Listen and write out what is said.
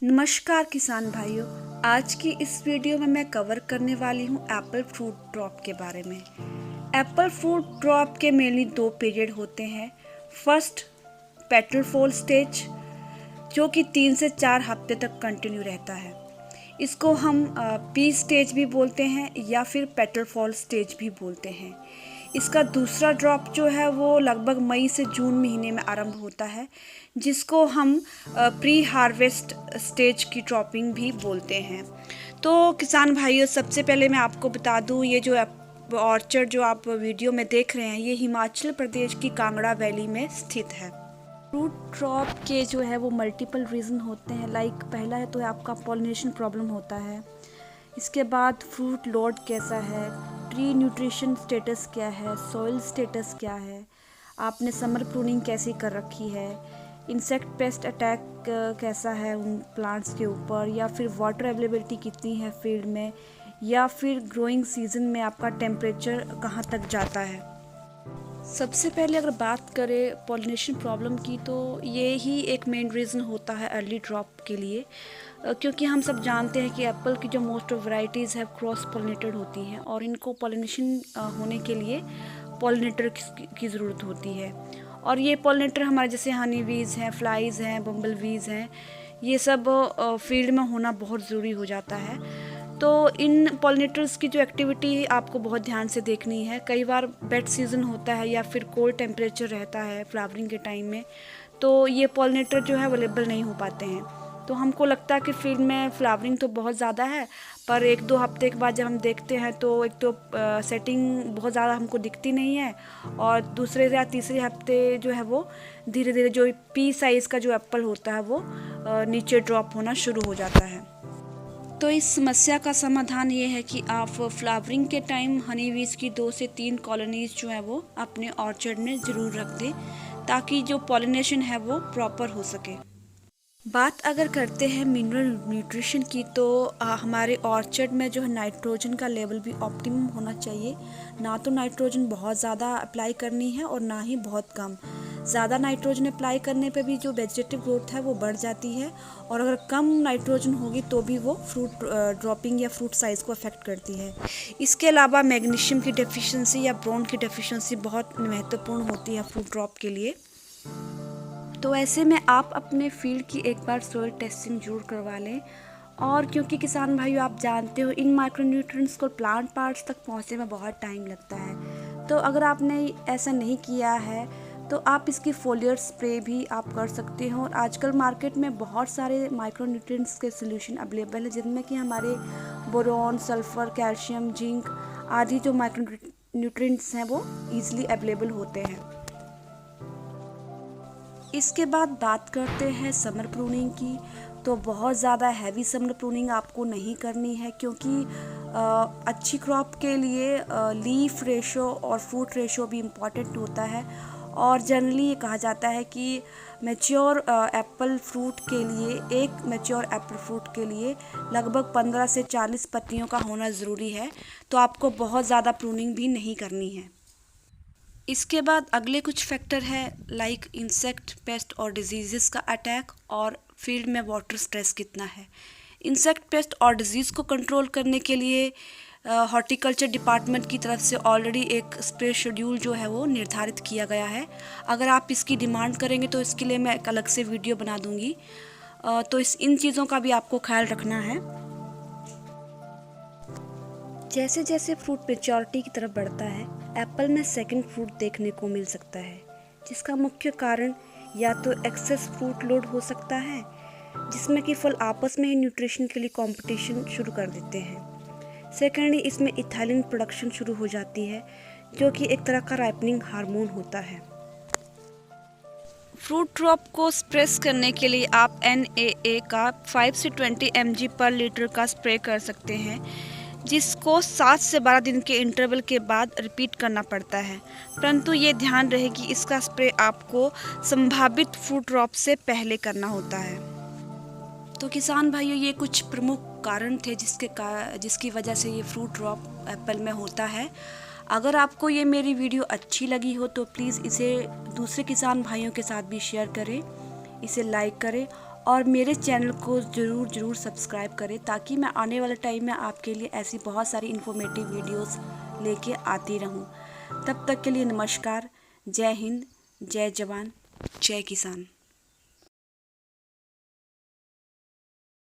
नमस्कार किसान भाइयों। आज की इस वीडियो में मैं कवर करने वाली हूँ एप्पल फ्रूट ड्रॉप के बारे में। एप्पल फ्रूट ड्रॉप के मेनली दो पीरियड होते हैं। फर्स्ट पेटल फॉल स्टेज, जो कि 3 से 4 हफ्ते तक कंटिन्यू रहता है। इसको हम पी स्टेज भी बोलते हैं या फिर पेटल फॉल स्टेज भी बोलते हैं। इसका दूसरा ड्रॉप जो है वो लगभग मई से जून महीने में आरंभ होता है, जिसको हम प्री हार्वेस्ट स्टेज की ड्रॉपिंग भी बोलते हैं। तो किसान भाइयों, सबसे पहले मैं आपको बता दूं, ये जो ऑर्चर्ड जो आप वीडियो में देख रहे हैं, ये हिमाचल प्रदेश की कांगड़ा वैली में स्थित है। फ्रूट ड्रॉप के जो है वो मल्टीपल रीज़न होते हैं। लाइक पहला है तो आपका पॉलिनेशन प्रॉब्लम होता है। इसके बाद फ्रूट लोड कैसा है, ट्री न्यूट्रिशन स्टेटस क्या है, सॉइल स्टेटस क्या है, आपने समर प्रूनिंग कैसी कर रखी है, इंसेक्ट पेस्ट अटैक कैसा है उन प्लांट्स के ऊपर, या फिर वाटर अवेलेबिलिटी कितनी है फील्ड में, या फिर ग्रोइंग सीजन में आपका टेम्परेचर कहाँ तक जाता है। सबसे पहले अगर बात करें पॉलिनेशन प्रॉब्लम की, तो ये ही एक मेन रीज़न होता है अर्ली ड्रॉप के लिए, क्योंकि हम सब जानते हैं कि एप्पल की जो मोस्ट ऑफ वैरायटीज़ है क्रॉस पॉलिनेटेड होती हैं और इनको पॉलिनेशन होने के लिए पॉलिनेटर की ज़रूरत होती है। और ये पॉलिनेटर हमारे जैसे हनी वीज़ हैं, फ्लाइज़ हैं, बम्बल वीज़ हैं, ये सब फील्ड में होना बहुत ज़रूरी हो जाता है। तो इन पॉलिनेटर्स की जो एक्टिविटी आपको बहुत ध्यान से देखनी है। कई बार वेट सीज़न होता है या फिर कोल्ड टेम्परेचर रहता है फ्लावरिंग के टाइम में, तो ये पॉलिनेटर जो है अवेलेबल नहीं हो पाते हैं। तो हमको लगता है कि फील्ड में फ्लावरिंग तो बहुत ज़्यादा है, पर 1-2 हफ्ते के बाद जब हम देखते हैं तो एक तो सेटिंग बहुत ज़्यादा हमको दिखती नहीं है, और दूसरे या तीसरे हफ्ते जो है वो धीरे धीरे जो पी साइज़ का जो एप्पल होता है वो नीचे ड्रॉप होना शुरू हो जाता है। तो इस समस्या का समाधान ये है कि आप फ्लावरिंग के टाइम हनी बीज की 2 से 3 कॉलोनीज जो है वो अपने ऑर्चर्ड में ज़रूर रख दें, ताकि जो पॉलिनेशन है वो प्रॉपर हो सके। बात अगर करते हैं मिनरल न्यूट्रिशन की, तो हमारे ऑर्चर्ड में जो है नाइट्रोजन का लेवल भी ऑप्टिमम होना चाहिए। ना तो नाइट्रोजन बहुत ज़्यादा अप्लाई करनी है और ना ही बहुत कम। ज़्यादा नाइट्रोजन अप्लाई करने पे भी जो वेजिटेटिव ग्रोथ है वो बढ़ जाती है, और अगर कम नाइट्रोजन होगी तो भी वो फ्रूट ड्रॉपिंग या फ्रूट साइज़ को अफेक्ट करती है। इसके अलावा मैग्नीशियम की डेफिशिएंसी या बोरोन की डेफिशिएंसी बहुत महत्वपूर्ण होती है फ्रूट ड्रॉप के लिए। तो ऐसे में आप अपने फील्ड की एक बार सॉइल टेस्टिंग जरूर करवा लें। और क्योंकि किसान भाइयों, आप जानते हो इन माइक्रोन्यूट्रिएंट्स को प्लांट पार्ट्स तक पहुंचने में बहुत टाइम लगता है। तो अगर आपने ऐसा नहीं किया है तो आप इसकी फोलियर स्प्रे भी आप कर सकते हो। और आजकल मार्केट में बहुत सारे माइक्रोन्यूट्रिएंट्स के सोल्यूशन अवेलेबल है, जिनमें कि हमारे बोरॉन, सल्फर, कैल्शियम, जिंक आदि जो माइक्रोन्यूट्रिएंट्स हैं वो ईजिली अवेलेबल होते हैं। इसके बाद बात करते हैं समर प्रूनिंग की। तो बहुत ज़्यादा हैवी समर प्रूनिंग आपको नहीं करनी है, क्योंकि अच्छी क्रॉप के लिए लीफ रेशो और फ्रूट रेशो भी इम्पॉर्टेंट होता है। और जनरली ये कहा जाता है कि मैच्योर एप्पल फ्रूट के लिए, एक मैच्योर एप्पल फ्रूट के लिए लगभग 15 से 40 पत्तियों का होना ज़रूरी है। तो आपको बहुत ज़्यादा प्रूनिंग भी नहीं करनी है। इसके बाद अगले कुछ फैक्टर है, लाइक इंसेक्ट, पेस्ट और डिजीज़ का अटैक, और फील्ड में वाटर स्ट्रेस कितना है। इंसेक्ट, पेस्ट और डिजीज़ को कंट्रोल करने के लिए हॉर्टिकल्चर डिपार्टमेंट की तरफ से ऑलरेडी एक स्प्रे शेड्यूल जो है वो निर्धारित किया गया है। अगर आप इसकी डिमांड करेंगे तो इसके लिए मैं एक अलग से वीडियो बना दूंगी। तो इन चीज़ों का भी आपको ख्याल रखना है। जैसे जैसे फ्रूट मेच्योरिटी की तरफ बढ़ता है, एप्पल में सेकंड फ्रूट देखने को मिल सकता है, जिसका मुख्य कारण या तो एक्सेस फ्रूट लोड हो सकता है, जिसमें कि फल आपस में ही न्यूट्रिशन के लिए कंपटीशन शुरू कर देते हैं। सेकेंडली, इसमें इथाइलिन प्रोडक्शन शुरू हो जाती है, जो कि एक तरह का राइपनिंग हार्मोन होता है। फ्रूट ड्रॉप को स्प्रेस करने के लिए आप NAA का 5 से 20 mg पर लीटर का स्प्रे कर सकते हैं, जिसको 7 से 12 दिन के इंटरवल के बाद रिपीट करना पड़ता है। परंतु ये ध्यान रहे कि इसका स्प्रे आपको संभावित फ्रूट ड्रॉप से पहले करना होता है। तो किसान भाइयों, ये कुछ प्रमुख कारण थे जिसकी वजह से ये फ्रूट ड्रॉप एप्पल में होता है। अगर आपको ये मेरी वीडियो अच्छी लगी हो तो प्लीज़ इसे दूसरे किसान भाइयों के साथ भी शेयर करें, इसे लाइक करें और मेरे चैनल को ज़रूर सब्सक्राइब करें, ताकि मैं आने वाले टाइम में आपके लिए ऐसी बहुत सारी इन्फॉर्मेटिव वीडियोस लेके आती रहूं। तब तक के लिए नमस्कार। जय हिंद, जय जवान, जय किसान।